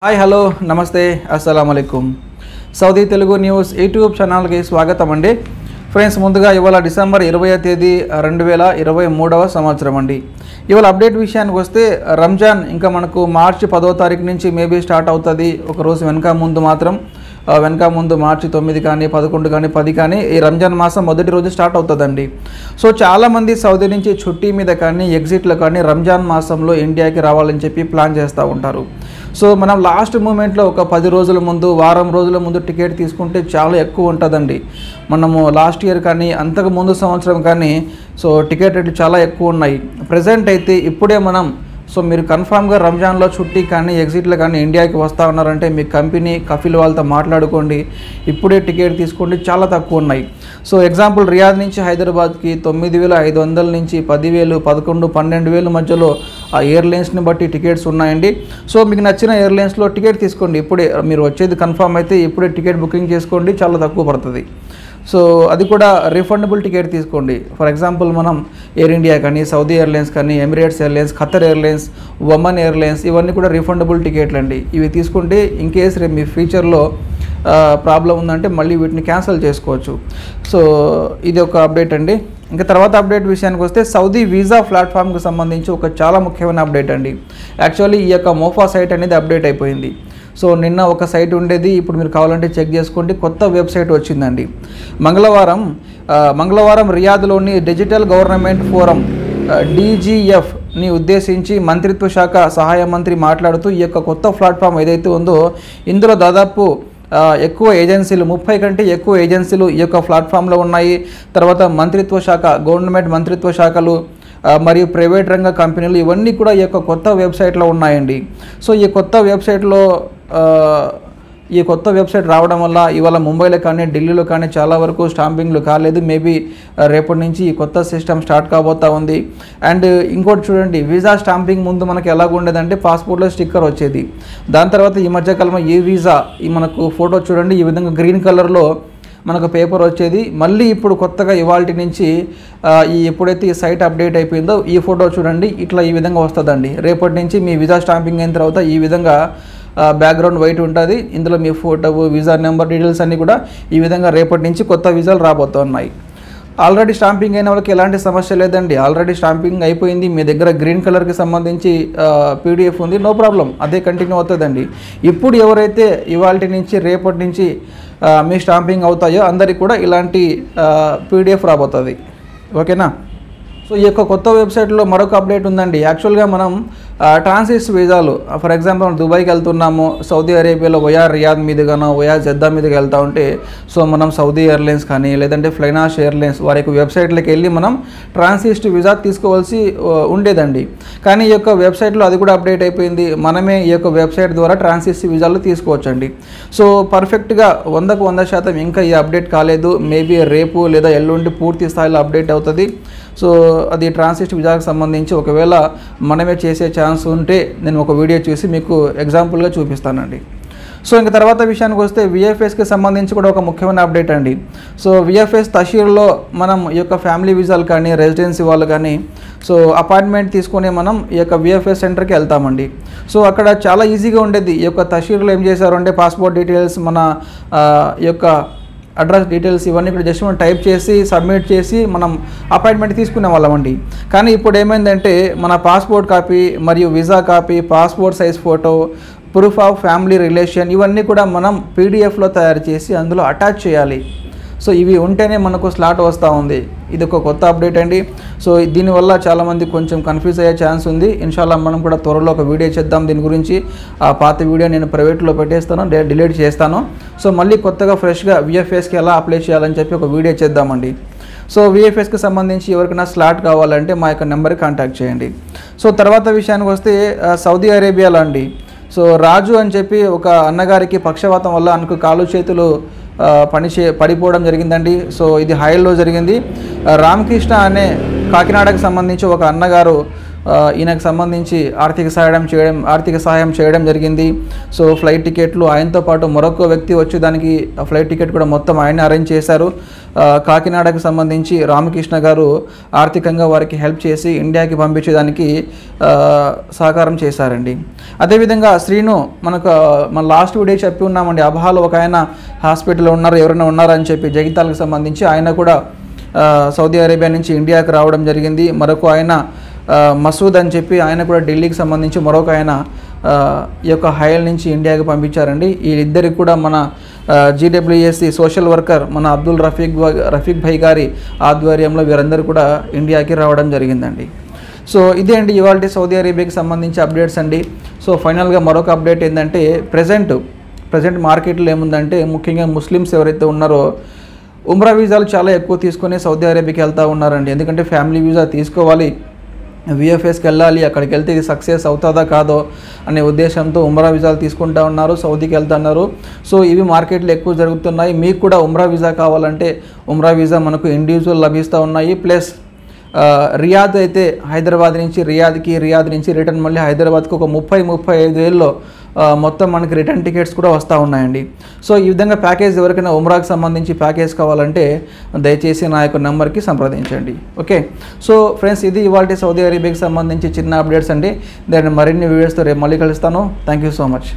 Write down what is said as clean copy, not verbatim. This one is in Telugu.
హాయ్ హలో నమస్తే అస్సలాము అలైకుం సౌదీ తెలుగు న్యూస్ యూట్యూబ్ ఛానల్కి స్వాగతం అండి. ఫ్రెండ్స్, ముందుగా ఇవాళ డిసెంబర్ 20వ తేదీ 2023వ సంవత్సరం అండి. ఇవాళ అప్డేట్ విషయానికి వస్తే రంజాన్ ఇంకా మనకు మార్చి 10వ తారీఖు నుంచి మేబీ స్టార్ట్ అవుతుంది. ఒక రోజు వెనక ముందు మార్చి 9 కానీ 11 కానీ 10 కానీ ఈ రంజాన్ మాసం మొదటి రోజు స్టార్ట్ అవుతుందండి. సో చాలామంది సౌదీ నుంచి ఛుట్టీ మీద కానీ ఎగ్జిట్లో కానీ రంజాన్ మాసంలో ఇండియాకి రావాలని చెప్పి ప్లాన్ చేస్తూ ఉంటారు. సో మనం లాస్ట్ మూమెంట్లో ఒక 10 రోజుల ముందు, వారం రోజుల ముందు టికెట్ తీసుకుంటే చాలా ఎక్కువ ఉంటుందండి. మనము లాస్ట్ ఇయర్ కానీ అంతకు ముందు సంవత్సరం కానీ సో టికెట్ రేట్లు చాలా ఎక్కువ ఉన్నాయి. ప్రజెంట్ అయితే ఇప్పుడే మీరు కన్ఫామ్గా రంజాన్లో ఛుట్టీ కానీ ఎగ్జిట్లో కానీ ఇండియాకి వస్తూ ఉన్నారంటే మీ కంపెనీ కఫిల్ వాళ్ళతో మాట్లాడుకోండి, ఇప్పుడే టికెట్ తీసుకోండి, చాలా తక్కువ ఉన్నాయి. సో ఎగ్జాంపుల్ రియాద్ నుంచి హైదరాబాద్కి 9,500 నుంచి 10,000, 11,000, 12,000 మధ్యలో ఆ ఎయిర్లైన్స్ని బట్టి టికెట్స్ ఉన్నాయండి. సో మీకు నచ్చిన ఎయిర్లైన్స్లో టికెట్ తీసుకోండి. ఇప్పుడే మీరు వచ్చేది కన్ఫామ్ అయితే ఇప్పుడే టికెట్ బుకింగ్ చేసుకోండి, చాలా తక్కువ పడుతుంది. సో అది కూడా రిఫండబుల్ టికెట్ తీసుకోండి. ఫర్ ఎగ్జాంపుల్ మనం ఎయిర్ ఇండియా కానీ, సౌదీ ఎయిర్లైన్స్ కానీ, Emirates airlines, Qatar airlines, Oman airlines ఇవన్నీ కూడా రిఫండబుల్ టికెట్లు అండి. ఇవి తీసుకుంటే ఇన్ కేస్ రేపు మీ ఫ్యూచర్లో ప్రాబ్లం ఉందంటే మళ్ళీ వీటిని క్యాన్సిల్ చేసుకోవచ్చు. సో ఇది ఒక అప్డేట్ అండి. ఇంకా తర్వాత అప్డేట్ విషయానికి వస్తే సౌదీ వీసా ప్లాట్ఫామ్కి సంబంధించి ఒక చాలా ముఖ్యమైన అప్డేట్ అండి. యాక్చువల్లీ ఈ యొక్క మోఫా సైట్ అనేది అప్డేట్ అయిపోయింది. సో నిన్న ఒక సైట్ ఉండేది, ఇప్పుడు మీరు కావాలంటే చెక్ చేసుకోండి, కొత్త వెబ్సైట్ వచ్చిందండి. మంగళవారం రియాద్లోని డిజిటల్ గవర్నమెంట్ ఫోరం DGFని ఉద్దేశించి మంత్రిత్వ శాఖ సహాయ మంత్రి మాట్లాడుతూ ఈ యొక్క కొత్త ప్లాట్ఫామ్ ఏదైతే ఉందో ఇందులో దాదాపు ఎక్కువ ఏజెన్సీలు, 30 కంటే ఎక్కువ ఏజెన్సీలు ఈ యొక్క ప్లాట్ఫామ్లో ఉన్నాయి. తర్వాత మంత్రిత్వ శాఖ, గవర్నమెంట్ మంత్రిత్వ శాఖలు మరియు ప్రైవేట్ రంగ కంపెనీలు ఇవన్నీ కూడా ఈ యొక్క కొత్త వెబ్సైట్లో ఉన్నాయండి. సో ఈ కొత్త వెబ్సైట్ రావడం వల్ల ఇవాళ ముంబైలో కానీ ఢిల్లీలో కానీ చాలా వరకు స్టాంపింగ్లు కాలేదు. మేబీ రేపటి నుంచి ఈ కొత్త సిస్టమ్ స్టార్ట్ కాబోతా ఉంది. అండ్ ఇంకోటి చూడండి, వీసా స్టాంపింగ్ ముందు మనకి ఎలాగ ఉండేదంటే పాస్పోర్ట్లో స్టిక్కర్ వచ్చేది. దాని తర్వాత ఈ మధ్యకాలంలో ఈ వీసా మనకు ఫోటో చూడండి, ఈ విధంగా గ్రీన్ కలర్లో మనకు పేపర్ వచ్చేది. మళ్ళీ ఇప్పుడు కొత్తగా ఇవాల్టి నుంచి ఎప్పుడైతే ఈ సైట్ అప్డేట్ అయిపోయిందో ఈ ఫోటో చూడండి, ఇట్లా ఈ విధంగా వస్తుందండి. రేపటి నుంచి మీ వీసా స్టాంపింగ్ అయిన తర్వాత ఈ విధంగా బ్యాక్గ్రౌండ్ వైట్ ఉంటుంది. ఇందులో మీ ఫోటో, వీసా నెంబర్ డీటెయిల్స్ అన్నీ కూడా ఈ విధంగా రేపటి నుంచి కొత్త వీసాలు రాబోతున్నాయి. ఆల్రెడీ స్టాంపింగ్ అయిన వాళ్ళకి ఎలాంటి సమస్య లేదండి. ఆల్రెడీ స్టాంపింగ్ అయిపోయింది, మీ దగ్గర గ్రీన్ కలర్కి సంబంధించి PDF ఉంది, నో ప్రాబ్లం, అదే కంటిన్యూ అవుతుందండి. ఇప్పుడు ఎవరైతే ఇవాల్టి నుంచి రేపటి నుంచి మీ స్టాంపింగ్ అవుతాయో అందరికి కూడా ఇలాంటి PDF రాబోతుంది. ఓకేనా? సో ఈ యొక్క కొత్త వెబ్సైట్లో మరొక అప్డేట్ ఉందండి. యాక్చువల్గా మనం ట్రాన్సిట్ వీసాలు, ఫర్ ఎగ్జాంపుల్ దుబాయ్కి వెళ్తున్నాము, సౌదీ అరేబియాలో వయా రియాద్ మీదుగానో వయా జెద్దా మీదుగా వెళ్తూ ఉంటే సో మనం సౌదీ ఎయిర్లైన్స్ కానీ లేదంటే ఫ్లైనాష్ ఎయిర్లైన్స్ వారి యొక్క వెబ్సైట్లోకి వెళ్ళి మనం ట్రాన్సిట్ వీసా తీసుకోవాల్సి ఉండేదండి. కానీ ఈ యొక్క వెబ్సైట్లో అది కూడా అప్డేట్ అయిపోయింది. మనమే ఈ యొక్క వెబ్సైట్ ద్వారా ట్రాన్సిట్ వీసాలు తీసుకోవచ్చండి. సో పర్ఫెక్ట్గా 100కు 100% ఇంకా ఈ అప్డేట్ కాలేదు. మేబీ రేపు లేదా ఎల్లుండి పూర్తి స్థాయిలో అప్డేట్ అవుతుంది. సో అది ట్రాన్సిట్ వీసాకి సంబంధించి ఒకవేళ మనమే చేసే ఛాన్స్ ఉంటే నేను ఒక వీడియో చూసి మీకు ఎగ్జాంపుల్గా చూపిస్తానండి. సో ఇంకా తర్వాత విషయానికి వస్తే VFSకి సంబంధించి కూడా ఒక ముఖ్యమైన అప్డేట్ అండి. సో VFS తషీర్లో మనం ఈ యొక్క ఫ్యామిలీ వీసాలు కానీ రెసిడెన్సీ వాళ్ళు కానీ సో అపాయింట్మెంట్ తీసుకొని మనం ఈ యొక్క VFS సెంటర్కి వెళ్తామండి. సో అక్కడ చాలా ఈజీగా ఉండేది. ఈ యొక్క తషీర్లో ఏం చేశారు అంటే పాస్పోర్ట్ డీటెయిల్స్, మన ఈ యొక్క అడ్రస్ డీటెయిల్స్ ఇవన్నీ ఇక్కడ జస్ట్ మనం టైప్ చేసి సబ్మిట్ చేసి మనం అపాయింట్మెంట్ తీసుకునే వాళ్ళమండి. కానీ ఇప్పుడు ఏమైందంటే మన పాస్పోర్ట్ కాపీ మరియు visa copy, passport size photo, proof of family relation ఇవన్నీ కూడా మనం PDFలో తయారు చేసి అందులో అటాచ్ చేయాలి. సో ఇవి ఉంటేనే మనకు స్లాట్ వస్తూ ఉంది. ఇది ఒక కొత్త అప్డేట్ అండి. సో దీనివల్ల చాలామంది కొంచెం కన్ఫ్యూజ్ అయ్యే ఛాన్స్ ఉంది. ఇన్షాల్లా మనం కూడా త్వరలో ఒక వీడియో చేద్దాం దీని గురించి. ఆ పాత వీడియో నేను ప్రైవేట్లో పెట్టేస్తాను, డిలీట్ చేస్తాను. సో మళ్ళీ కొత్తగా ఫ్రెష్గా VFSకి ఎలా అప్లై చేయాలని చెప్పి ఒక వీడియో చేద్దామండి. సో VFSకి సంబంధించి ఎవరికైనా స్లాట్ కావాలంటే మా యొక్క నెంబర్కి కాంటాక్ట్ చేయండి. సో తర్వాత విషయానికి వస్తే సౌదీ అరేబియాలో అండి, సో రాజు అని చెప్పి ఒక అన్నగారికి పక్షవాతం వల్ల అనుకు కాలు చేతులు పడిపోవడం జరిగిందండి. సో ఇది హైల్లో జరిగింది. రామకృష్ణ అనే కాకినాడకు సంబంధించి ఒక అన్నగారు ఈయనకు సంబంధించి ఆర్థిక సహాయం చేయడం జరిగింది. సో ఫ్లైట్ టికెట్లు ఆయనతో పాటు మరొక వ్యక్తి వచ్చి దానికి ఫ్లైట్ టికెట్ కూడా మొత్తం ఆయన అరేంజ్ చేశారు. కాకినాడకు సంబంధించి రామకృష్ణ గారు ఆర్థికంగా వారికి హెల్ప్ చేసి ఇండియాకి పంపించేదానికి సహకారం చేశారండి. అదేవిధంగా శ్రీను మన లాస్ట్ వీడియో చెప్పి ఉన్నామండి, అబహాలో ఒక ఆయన హాస్పిటల్లో ఉన్నారు, ఎవరైనా ఉన్నారని చెప్పి జగిత్యాలకు సంబంధించి ఆయన కూడా సౌదీ అరేబియా నుంచి ఇండియాకి రావడం జరిగింది. మరొక ఆయన మసూద్ అని చెప్పి ఆయన కూడా ఢిల్లీకి సంబంధించి మరొక ఆయన ఈ యొక్క హైల్ నుంచి ఇండియాకి పంపించారండి. వీళ్ళిద్దరికి కూడా మన జీడబ్ల్యూఎస్సి సోషల్ వర్కర్ మన అబ్దుల్ రఫీక్ భాయ్ గారి ఆధ్వర్యంలో వీరందరూ కూడా ఇండియాకి రావడం జరిగిందండి. సో ఇదే అండి ఇవాళ సౌదీ అరేబియాకి సంబంధించి అప్డేట్స్ అండి. సో ఫైనల్గా మరొక అప్డేట్ ఏంటంటే ప్రజెంట్ మార్కెట్లో ఏముందంటే ముఖ్యంగా ముస్లిమ్స్ ఎవరైతే ఉన్నారో ఉమ్రా వీసాలు చాలా ఎక్కువ తీసుకొని సౌదీ అరేబియాకి వెళ్తూ ఉన్నారండి. ఎందుకంటే ఫ్యామిలీ వీసా తీసుకోవాలి, విఎఫ్ఎస్కి వెళ్ళాలి, అక్కడికి వెళ్తే ఇది సక్సెస్ అవుతుందా కాదో అనే ఉద్దేశంతో ఉమ్రా వీసాలు తీసుకుంటూ ఉన్నారు, సౌదీకి వెళ్తున్నారు. సో ఇవి మార్కెట్లో ఎక్కువ జరుగుతున్నాయి. మీకు కూడా ఉమ్రా వీసా కావాలంటే ఉమ్రా వీసా మనకు ఇండివిజువల్ లభిస్తూ ఉన్నాయి. ప్లస్ రియాద్ అయితే హైదరాబాద్ నుంచి రియాద్ నుంచి రిటర్న్ మళ్ళీ హైదరాబాద్కి ఒక 35 వేల్లో మొత్తం మనకి రిటర్న్ టికెట్స్ కూడా వస్తూ ఉన్నాయండి. సో ఈ విధంగా ప్యాకేజ్ ఎవరికైనా ఉమ్రాకి సంబంధించి ప్యాకేజ్ కావాలంటే దయచేసి నా యొక్క నెంబర్కి సంప్రదించండి. ఓకే, సో ఫ్రెండ్స్ ఇది ఇవాళ సౌదీ అరేబియాకి సంబంధించి చిన్న అప్డేట్స్ అండి. దాన్ని మరిన్ని వీడియోస్తో రేపు మళ్ళీ కలుస్తాను. Thank you so much.